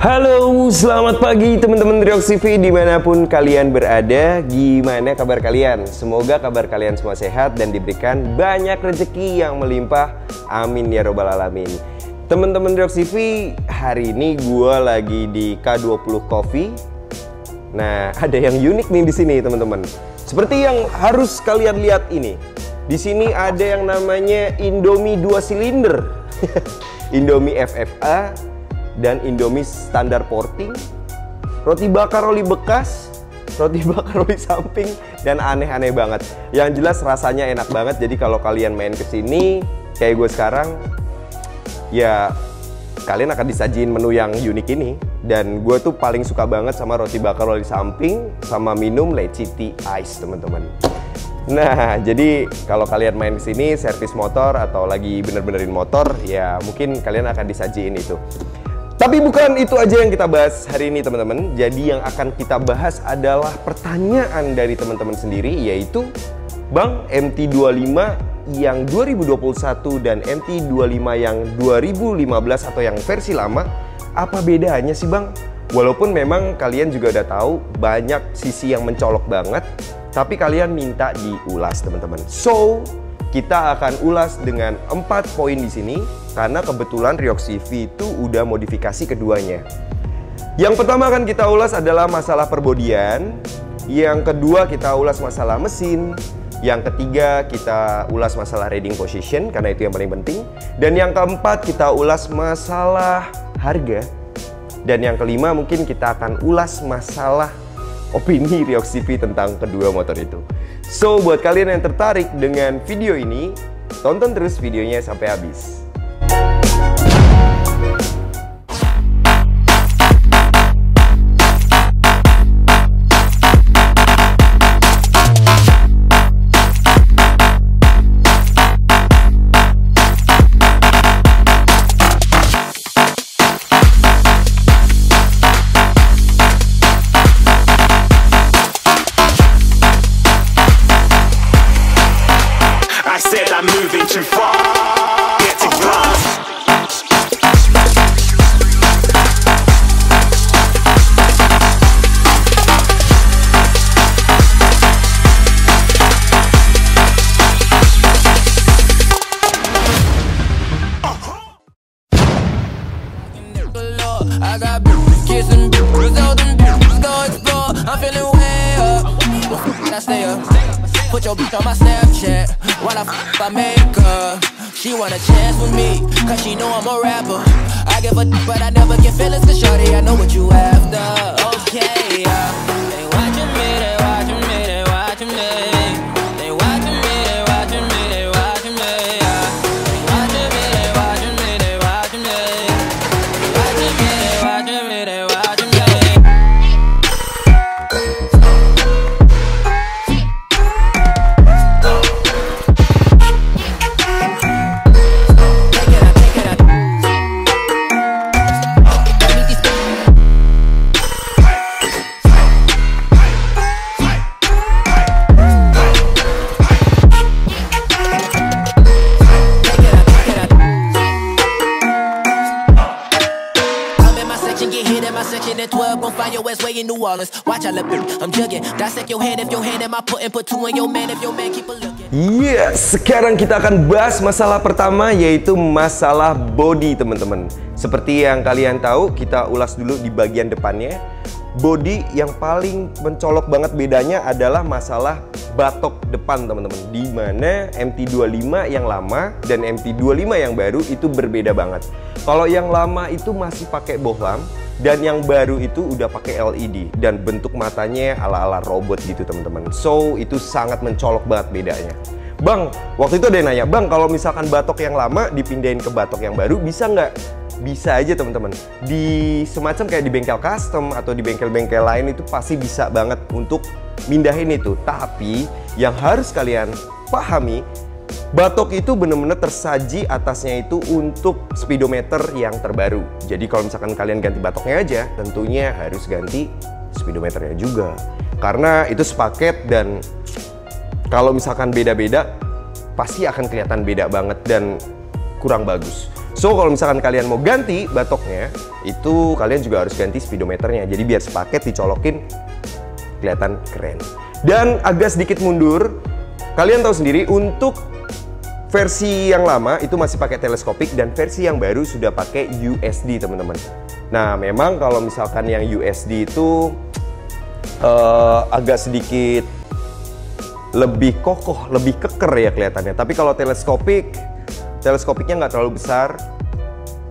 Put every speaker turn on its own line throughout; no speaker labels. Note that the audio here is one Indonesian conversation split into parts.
Halo, selamat pagi teman-teman Riox TV dimanapun kalian berada. Gimana kabar kalian? Semoga kabar kalian semua sehat dan diberikan banyak rezeki yang melimpah. Amin ya robbal alamin. Teman-teman Riox TV, hari ini gue lagi di K20 Coffee. Nah, ada yang unik nih di sini teman-teman. Seperti yang harus kalian lihat ini. Di sini ada yang namanya Indomie 2 silinder. Indomie FFA dan Indomie standar porting, roti bakar oli bekas, roti bakar oli samping, dan aneh-aneh banget. Yang jelas rasanya enak banget. Jadi kalau kalian main kesini kayak gue sekarang, ya kalian akan disajiin menu yang unik ini. Dan gue tuh paling suka banget sama roti bakar oli samping sama minum leci tea ice teman-teman. Nah, jadi kalau kalian main kesini servis motor atau lagi bener-benerin motor, ya mungkin kalian akan disajiin itu. Tapi bukan itu aja yang kita bahas hari ini teman-teman. Jadi yang akan kita bahas adalah pertanyaan dari teman-teman sendiri, yaitu Bang, MT25 yang 2021 dan MT25 yang 2015 atau yang versi lama, apa bedanya sih Bang? Walaupun memang kalian juga udah tahu banyak sisi yang mencolok banget, tapi kalian minta diulas teman-teman. So, kita akan ulas dengan 4 poin di sini karena kebetulan Riox TV itu udah modifikasi keduanya. Yang pertama akan kita ulas adalah masalah perbodian, yang kedua kita ulas masalah mesin, yang ketiga kita ulas masalah riding position karena itu yang paling penting, dan yang keempat kita ulas masalah harga, dan yang kelima mungkin kita akan ulas masalah opini Riox TV tentang kedua motor itu. So, buat kalian yang tertarik dengan video ini, tonton terus videonya sampai habis.
Moving too far, get to glass. I got kids and all them go explore. I'm feeling way up. I stay up. Put your bitch on my Snapchat while I make her. She want a chance with me, cause she know I'm a rapper. I give a but I never get feelings to shorty, I know what you after. Okay, they watching me, they watching me, they watching me. They watching me, they watching me, they watching me. They watching me, they watching me, they watching me. They watching me, they watching me, they watching me. Watch I look, I'm jugging. Dissect your hand if your hand am I putting put two in your man if your man keep a looking.
Yes, sekarang kita akan bahas masalah pertama, yaitu masalah body teman-teman. Seperti yang kalian tahu, kita ulas dulu di bagian depannya. Body yang paling mencolok banget bedanya adalah masalah batok depan teman-teman. Dimana MT25 yang lama dan MT25 yang baru itu berbeda banget. Kalau yang lama itu masih pakai bohlam, dan yang baru itu udah pakai LED dan bentuk matanya ala-ala robot gitu teman-teman. So, itu sangat mencolok banget bedanya. Bang, waktu itu ada yang nanya, Bang, kalau misalkan batok yang lama dipindahin ke batok yang baru bisa nggak? Bisa aja teman-teman. Di semacam kayak di bengkel custom atau di bengkel-bengkel lain itu pasti bisa banget untuk mindahin itu. Tapi yang harus kalian pahami, batok itu benar-benar tersaji atasnya itu untuk speedometer yang terbaru. Jadi kalau misalkan kalian ganti batoknya aja, tentunya harus ganti speedometernya juga. Karena itu sepaket dan kalau misalkan beda-beda, pasti akan kelihatan beda banget dan kurang bagus. So kalau misalkan kalian mau ganti batoknya, itu kalian juga harus ganti speedometernya. Jadi biar sepaket dicolokin kelihatan keren. Dan agak sedikit mundur, kalian tahu sendiri untuk versi yang lama itu masih pakai teleskopik dan versi yang baru sudah pakai USD teman-teman. Nah memang kalau misalkan yang USD itu agak sedikit lebih kokoh, lebih keker ya kelihatannya. Tapi kalau teleskopiknya nggak terlalu besar,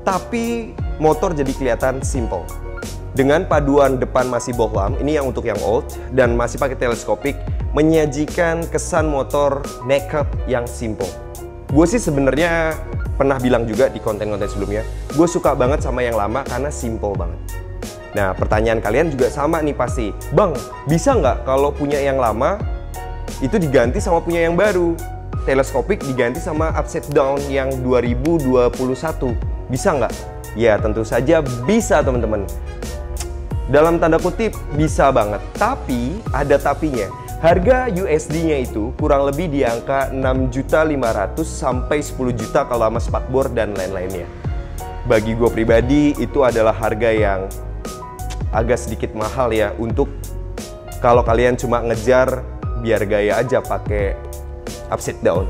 tapi motor jadi kelihatan simple. Dengan paduan depan masih bohlam, ini yang untuk yang old, dan masih pakai teleskopik, menyajikan kesan motor naked yang simple. Gue sih sebenarnya pernah bilang juga di konten-konten sebelumnya, gue suka banget sama yang lama karena simple banget. Nah pertanyaan kalian juga sama nih pasti, Bang bisa nggak kalau punya yang lama itu diganti sama punya yang baru? Teleskopik diganti sama upside down yang 2021, bisa nggak? Ya tentu saja bisa teman-teman. Dalam tanda kutip bisa banget, tapi ada tapinya. Harga USD-nya itu kurang lebih di angka 6.500.000 sampai 10 juta kalau sama spakbor dan lain-lainnya. Bagi gue pribadi itu adalah harga yang agak sedikit mahal ya, untuk kalau kalian cuma ngejar biar gaya aja pakai upside down.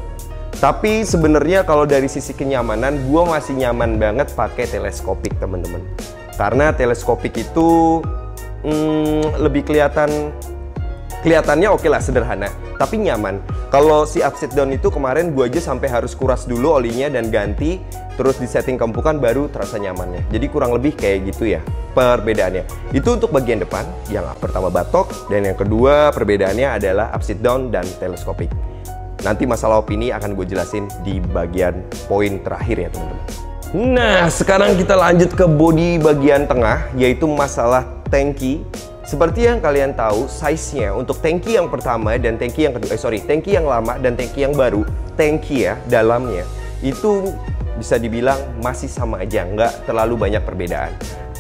Tapi sebenarnya kalau dari sisi kenyamanan, gue masih nyaman banget pakai teleskopik teman-teman. Karena teleskopik itu lebih kelihatannya oke lah, sederhana, tapi nyaman. Kalau si upside down itu kemarin gue aja sampai harus kuras dulu olinya dan ganti, terus di setting kempukan baru terasa nyamannya. Jadi kurang lebih kayak gitu ya perbedaannya. Itu untuk bagian depan, yang pertama batok, dan yang kedua perbedaannya adalah upside down dan teleskopik. Nanti masalah opini akan gue jelasin di bagian poin terakhir ya teman-teman. Nah sekarang kita lanjut ke bodi bagian tengah, yaitu masalah tangki. Seperti yang kalian tahu, size-nya untuk tangki yang pertama dan tangki yang kedua, tangki yang lama dan tangki yang baru, tangki ya, dalamnya itu bisa dibilang masih sama aja, nggak terlalu banyak perbedaan.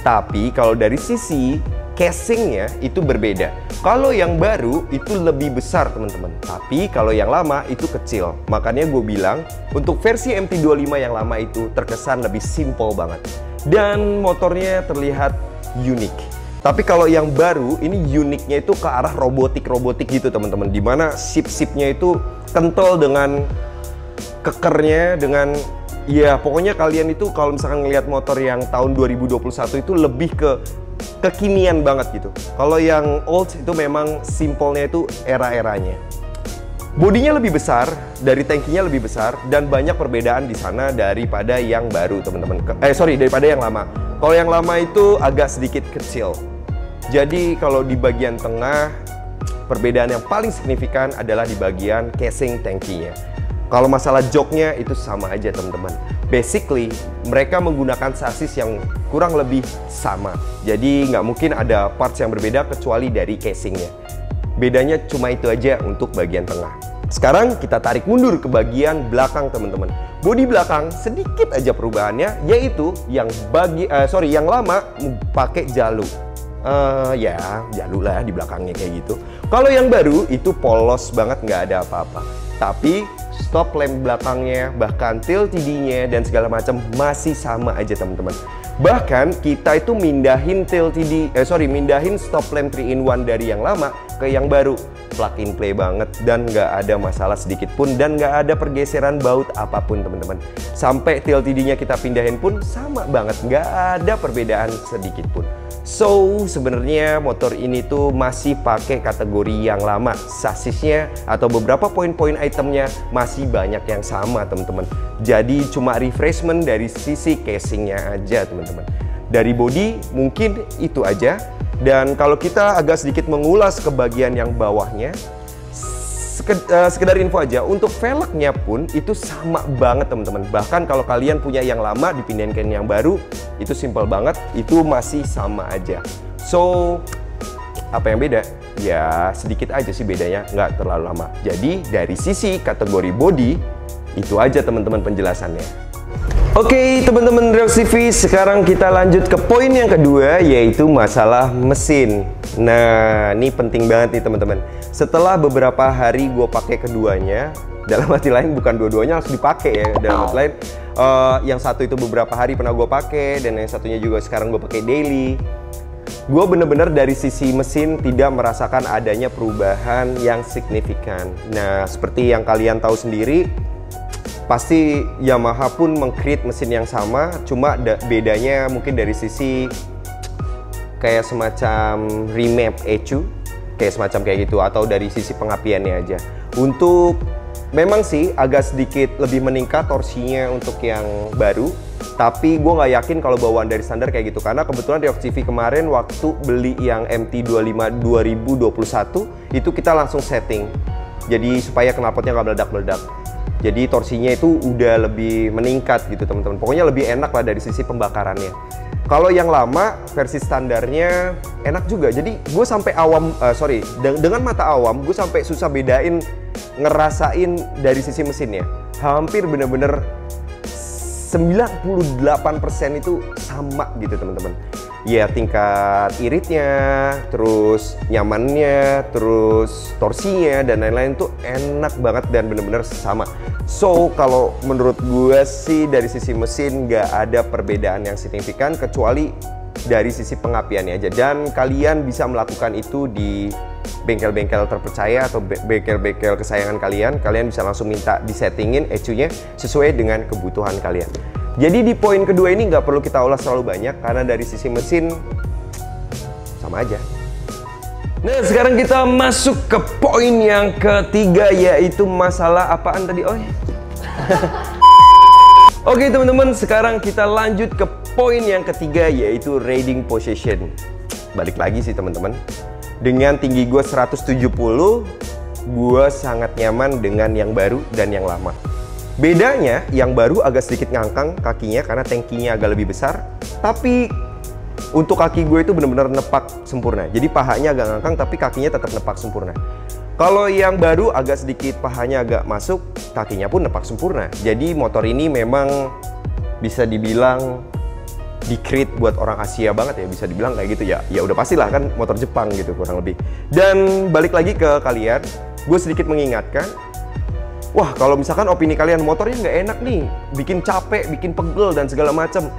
Tapi kalau dari sisi casingnya itu berbeda. Kalau yang baru itu lebih besar teman-teman, tapi kalau yang lama itu kecil. Makanya gue bilang untuk versi MT25 yang lama itu terkesan lebih simple banget. Dan motornya terlihat unik. Tapi kalau yang baru ini uniknya itu ke arah robotik gitu teman-teman, dimana sip-sipnya itu kental dengan kekernya, dengan ya pokoknya kalian itu kalau misalkan ngelihat motor yang tahun 2021 itu lebih ke kekinian banget gitu. Kalau yang old itu memang simpelnya itu era-eranya. Bodinya lebih besar, dari tangkinya lebih besar, dan banyak perbedaan di sana daripada yang baru teman-teman. Daripada yang lama. Kalau yang lama itu agak sedikit kecil. Jadi kalau di bagian tengah, perbedaan yang paling signifikan adalah di bagian casing tangkinya. Kalau masalah joknya itu sama aja teman-teman. Basically, mereka menggunakan sasis yang kurang lebih sama. Jadi nggak mungkin ada parts yang berbeda kecuali dari casingnya. Bedanya cuma itu aja untuk bagian tengah. Sekarang kita tarik mundur ke bagian belakang teman-teman. Bodi belakang sedikit aja perubahannya, yaitu yang lama pakai jalu. Jalu lah di belakangnya kayak gitu. Kalau yang baru itu polos banget, nggak ada apa-apa. Tapi stop lamp belakangnya, bahkan tilt TD-nya dan segala macam masih sama aja teman-teman. Bahkan kita itu mindahin mindahin stop lamp 3-in-1 dari yang lama ke yang baru. Plug and play banget dan nggak ada masalah sedikit pun, dan nggak ada pergeseran baut apapun teman-teman. Sampai tilt TD-nya kita pindahin pun sama banget, nggak ada perbedaan sedikit pun. So sebenarnya motor ini tuh masih pakai kategori yang lama. Sasisnya atau beberapa poin-poin itemnya masih banyak yang sama teman-teman. Jadi cuma refreshment dari sisi casingnya aja teman-teman. Dari body mungkin itu aja. Dan kalau kita agak sedikit mengulas ke bagian yang bawahnya, sekedar info aja, untuk velgnya pun itu sama banget teman-teman. Bahkan kalau kalian punya yang lama dipindahin ke yang baru, itu simple banget, itu masih sama aja. So apa yang beda? Ya sedikit aja sih bedanya, nggak terlalu lama. Jadi dari sisi kategori body itu aja teman-teman penjelasannya. Oke teman-teman Reoks TV, sekarang kita lanjut ke poin yang kedua, yaitu masalah mesin. Nah, ini penting banget nih teman-teman. Setelah beberapa hari gue pakai keduanya, dalam arti lain bukan dua-duanya harus dipakai ya. Dalam arti lain, yang satu itu beberapa hari pernah gue pakai, dan yang satunya juga sekarang gue pakai daily. Gue bener-bener dari sisi mesin tidak merasakan adanya perubahan yang signifikan. Nah, seperti yang kalian tahu sendiri, pasti Yamaha pun meng-create mesin yang sama, cuma bedanya mungkin dari sisi kayak semacam remap ECU, kayak semacam kayak gitu, atau dari sisi pengapiannya aja. Untuk memang sih agak sedikit lebih meningkat torsinya untuk yang baru, tapi gue nggak yakin kalau bawaan dari standar kayak gitu, karena kebetulan Ryox CV kemarin waktu beli yang MT25 2021 itu kita langsung setting, jadi supaya knalpotnya nggak meledak-meledak. Jadi torsinya itu udah lebih meningkat gitu teman-teman. Pokoknya lebih enak lah dari sisi pembakarannya. Kalau yang lama versi standarnya enak juga. Jadi gue sampai awam, dengan mata awam gue sampai susah bedain, ngerasain dari sisi mesinnya. Hampir bener-bener 98% itu sama gitu teman-teman. Ya tingkat iritnya, terus nyamannya, terus torsinya dan lain-lain tuh enak banget dan bener-bener sama. So kalau menurut gue sih dari sisi mesin nggak ada perbedaan yang signifikan kecuali dari sisi pengapiannya aja. Dan kalian bisa melakukan itu di bengkel-bengkel terpercaya atau bengkel-bengkel kesayangan kalian. Kalian bisa langsung minta disettingin ECU-nya sesuai dengan kebutuhan kalian. Jadi di poin kedua ini nggak perlu kita ulas terlalu banyak karena dari sisi mesin sama aja. Nah sekarang kita masuk ke poin yang ketiga, yaitu masalah apaan tadi? Oh Oke teman-teman, sekarang kita lanjut ke poin yang ketiga, yaitu riding position. Balik lagi sih teman-teman, dengan tinggi gue 170, gue sangat nyaman dengan yang baru dan yang lama. Bedanya, yang baru agak sedikit ngangkang kakinya karena tankinya agak lebih besar, tapi untuk kaki gue itu benar-benar nepak sempurna. Jadi pahanya agak ngangkang tapi kakinya tetap nepak sempurna. Kalau yang baru agak sedikit pahanya agak masuk, kakinya pun nepak sempurna. Jadi motor ini memang bisa dibilang di-create buat orang Asia banget ya, bisa dibilang kayak gitu ya. Ya udah pastilah kan motor Jepang gitu kurang lebih. Dan balik lagi ke kalian, gue sedikit mengingatkan, wah kalau misalkan opini kalian motornya nggak enak nih, bikin capek, bikin pegel dan segala macam,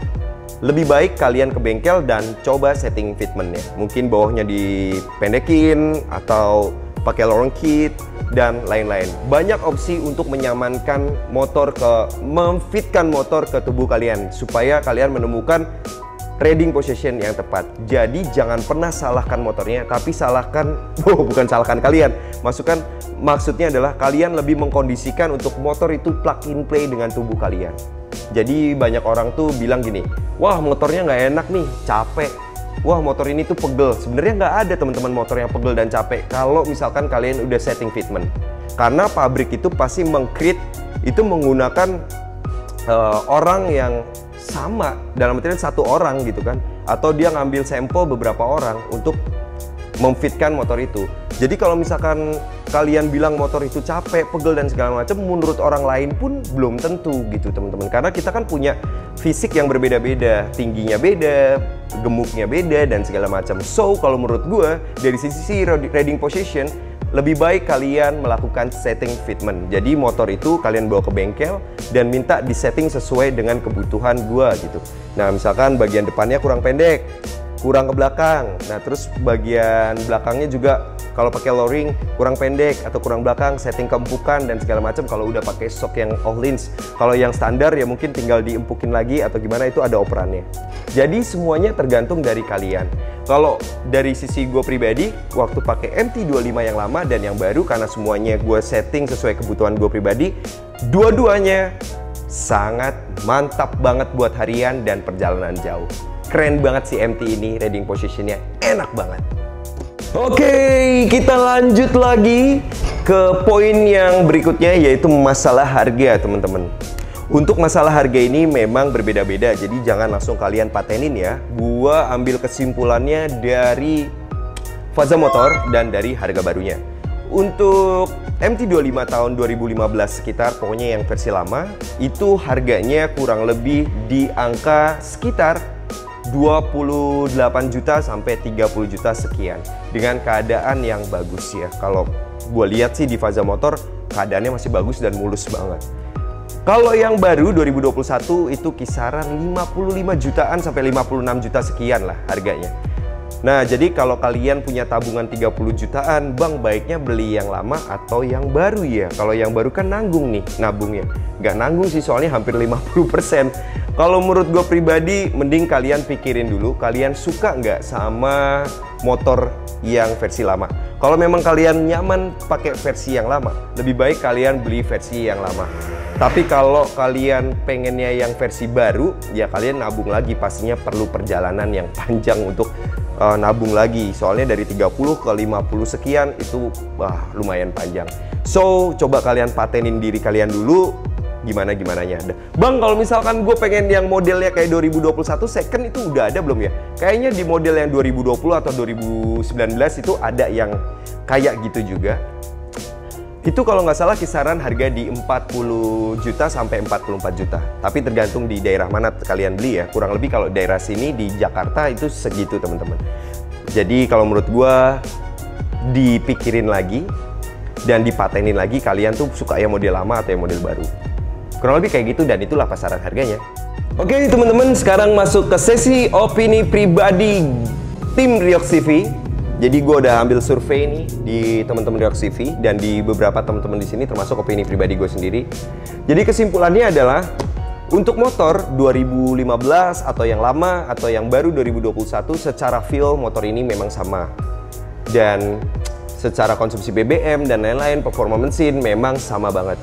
lebih baik kalian ke bengkel dan coba setting fitmentnya. Mungkin bawahnya dipendekin atau pakai lorong kit dan lain-lain. Banyak opsi untuk menyamankan motor memfitkan motor ke tubuh kalian supaya kalian menemukan riding position yang tepat. Jadi jangan pernah salahkan motornya, tapi bukan salahkan kalian. Maksudnya adalah kalian lebih mengkondisikan untuk motor itu plug and play dengan tubuh kalian. Jadi banyak orang tuh bilang gini, wah motornya nggak enak nih, capek. Wah motor ini tuh pegel. Sebenarnya nggak ada teman-teman motor yang pegel dan capek kalau misalkan kalian udah setting fitment. Karena pabrik itu pasti meng-create itu menggunakan orang yang sama, dalam artian satu orang gitu kan, atau dia ngambil sampel beberapa orang untuk memfitkan motor itu. Jadi kalau misalkan kalian bilang motor itu capek, pegel dan segala macam, menurut orang lain pun belum tentu gitu teman-teman. Karena kita kan punya fisik yang berbeda-beda, tingginya beda, gemuknya beda dan segala macam. So kalau menurut gue dari sisi riding position, lebih baik kalian melakukan setting fitment. Jadi motor itu kalian bawa ke bengkel dan minta disetting sesuai dengan kebutuhan gua gitu. Nah misalkan bagian depannya kurang pendek, kurang ke belakang. Nah terus bagian belakangnya juga kalau pakai low-ring kurang pendek atau kurang belakang, setting keempukan dan segala macam. Kalau udah pakai shock yang all-lins, kalau yang standar ya mungkin tinggal diempukin lagi atau gimana, itu ada operannya. Jadi semuanya tergantung dari kalian. Kalau dari sisi gue pribadi, waktu pakai MT25 yang lama dan yang baru, karena semuanya gue setting sesuai kebutuhan gue pribadi, dua-duanya sangat mantap banget buat harian dan perjalanan jauh. Keren banget si MT ini, riding positionnya enak banget. Oke, kita lanjut lagi ke poin yang berikutnya, yaitu masalah harga teman-teman. Untuk masalah harga ini memang berbeda-beda, jadi jangan langsung kalian patenin ya. Gua ambil kesimpulannya dari Faza Motor dan dari harga barunya. Untuk MT25 tahun 2015 sekitar, pokoknya yang versi lama, itu harganya kurang lebih di angka sekitar 28 juta sampai 30 juta sekian dengan keadaan yang bagus ya. Kalau gue lihat sih di Faza Motor keadaannya masih bagus dan mulus banget. Kalau yang baru 2021 itu kisaran 55 jutaan sampai 56 juta sekian lah harganya. Nah, jadi kalau kalian punya tabungan 30 jutaan, Bang, baiknya beli yang lama atau yang baru ya? Kalau yang baru kan nanggung nih nabungnya. Nggak nanggung sih, soalnya hampir 50%. Kalau menurut gue pribadi, mending kalian pikirin dulu, kalian suka nggak sama motor yang versi lama. Kalau memang kalian nyaman pakai versi yang lama, lebih baik kalian beli versi yang lama. Tapi kalau kalian pengennya yang versi baru, ya kalian nabung lagi. Pastinya perlu perjalanan yang panjang untuk nabung lagi. Soalnya dari 30 ke 50 sekian itu lumayan panjang. So, coba kalian patenin diri kalian dulu gimana-gimananya. Bang, kalau misalkan gue pengen yang modelnya kayak 2021 second itu udah ada belum ya? Kayaknya di model yang 2020 atau 2019 itu ada yang kayak gitu juga. Itu kalau nggak salah kisaran harga di 40 juta sampai 44 juta. Tapi tergantung di daerah mana kalian beli ya. Kurang lebih kalau daerah sini di Jakarta itu segitu teman-teman. Jadi kalau menurut gua dipikirin lagi dan dipatenin lagi kalian tuh suka yang model lama atau yang model baru. Kurang lebih kayak gitu dan itulah pasaran harganya. Oke teman-teman, sekarang masuk ke sesi opini pribadi tim Riox TV. Jadi gue udah ambil survei nih di teman-teman Riox TV dan di beberapa teman-teman di sini termasuk opini pribadi gue sendiri. Jadi kesimpulannya adalah untuk motor 2015 atau yang lama atau yang baru 2021 secara feel motor ini memang sama. Dan secara konsumsi BBM dan lain-lain, performa mesin memang sama banget.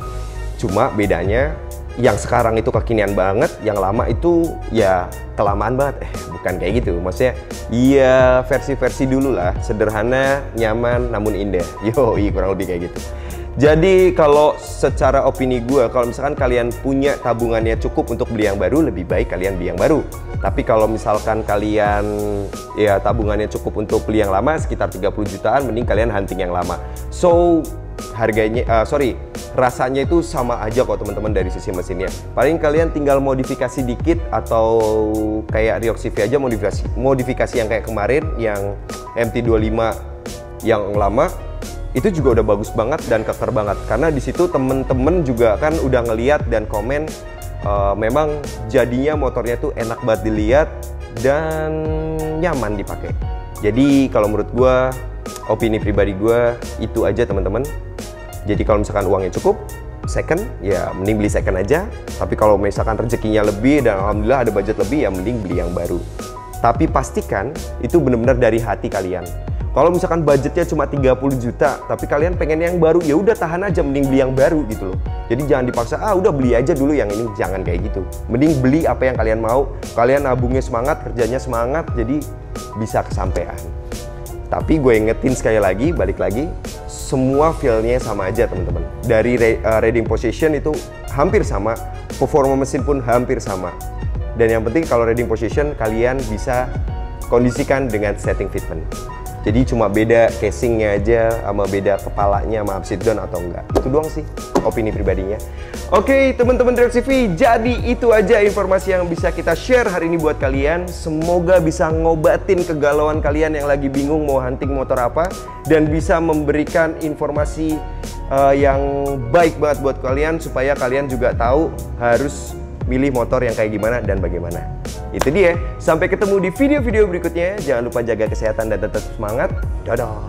Cuma bedanya yang sekarang itu kekinian banget, yang lama itu ya kelamaan banget. Bukan kayak gitu, maksudnya iya versi-versi dulu lah, sederhana, nyaman, namun indah. Yoi, kurang lebih kayak gitu. Jadi kalau secara opini gue, kalau misalkan kalian punya tabungannya cukup untuk beli yang baru, lebih baik kalian beli yang baru. Tapi kalau misalkan kalian ya tabungannya cukup untuk beli yang lama, sekitar 30 jutaan, mending kalian hunting yang lama. So harganya, rasanya itu sama aja kok teman-teman dari sisi mesinnya. Paling kalian tinggal modifikasi dikit atau kayak Riox CV aja modifikasi yang kayak kemarin yang MT25 yang lama itu juga udah bagus banget dan keker banget. Karena di situ temen-temen juga kan udah ngeliat dan komen memang jadinya motornya tuh enak banget dilihat dan nyaman dipakai. Jadi kalau menurut gue, opini pribadi gue itu aja teman-teman. Jadi kalau misalkan uangnya cukup, second, ya mending beli second aja. Tapi kalau misalkan rezekinya lebih dan alhamdulillah ada budget lebih, ya mending beli yang baru. Tapi pastikan itu benar-benar dari hati kalian. Kalau misalkan budgetnya cuma 30 juta, tapi kalian pengen yang baru, ya udah tahan aja, mending beli yang baru gitu loh. Jadi jangan dipaksa, udah beli aja dulu yang ini, jangan kayak gitu. Mending beli apa yang kalian mau, kalian nabungnya semangat, kerjanya semangat, jadi bisa kesampaian. Tapi gue ingetin sekali lagi, balik lagi, semua feel-nya sama aja teman-teman. Dari riding position itu hampir sama, performa mesin pun hampir sama. Dan yang penting kalau riding position kalian bisa kondisikan dengan setting fitment. Jadi cuma beda casingnya aja, sama beda kepalanya, sama upside down atau enggak. Itu doang sih opini pribadinya. Oke teman-teman Riox TV, jadi itu aja informasi yang bisa kita share hari ini buat kalian. Semoga bisa ngobatin kegalauan kalian yang lagi bingung mau hunting motor apa, dan bisa memberikan informasi yang baik banget buat kalian, supaya kalian juga tahu harus milih motor yang kayak gimana dan bagaimana. Itu dia, sampai ketemu di video-video berikutnya. Jangan lupa jaga kesehatan dan tetap semangat. Dadah.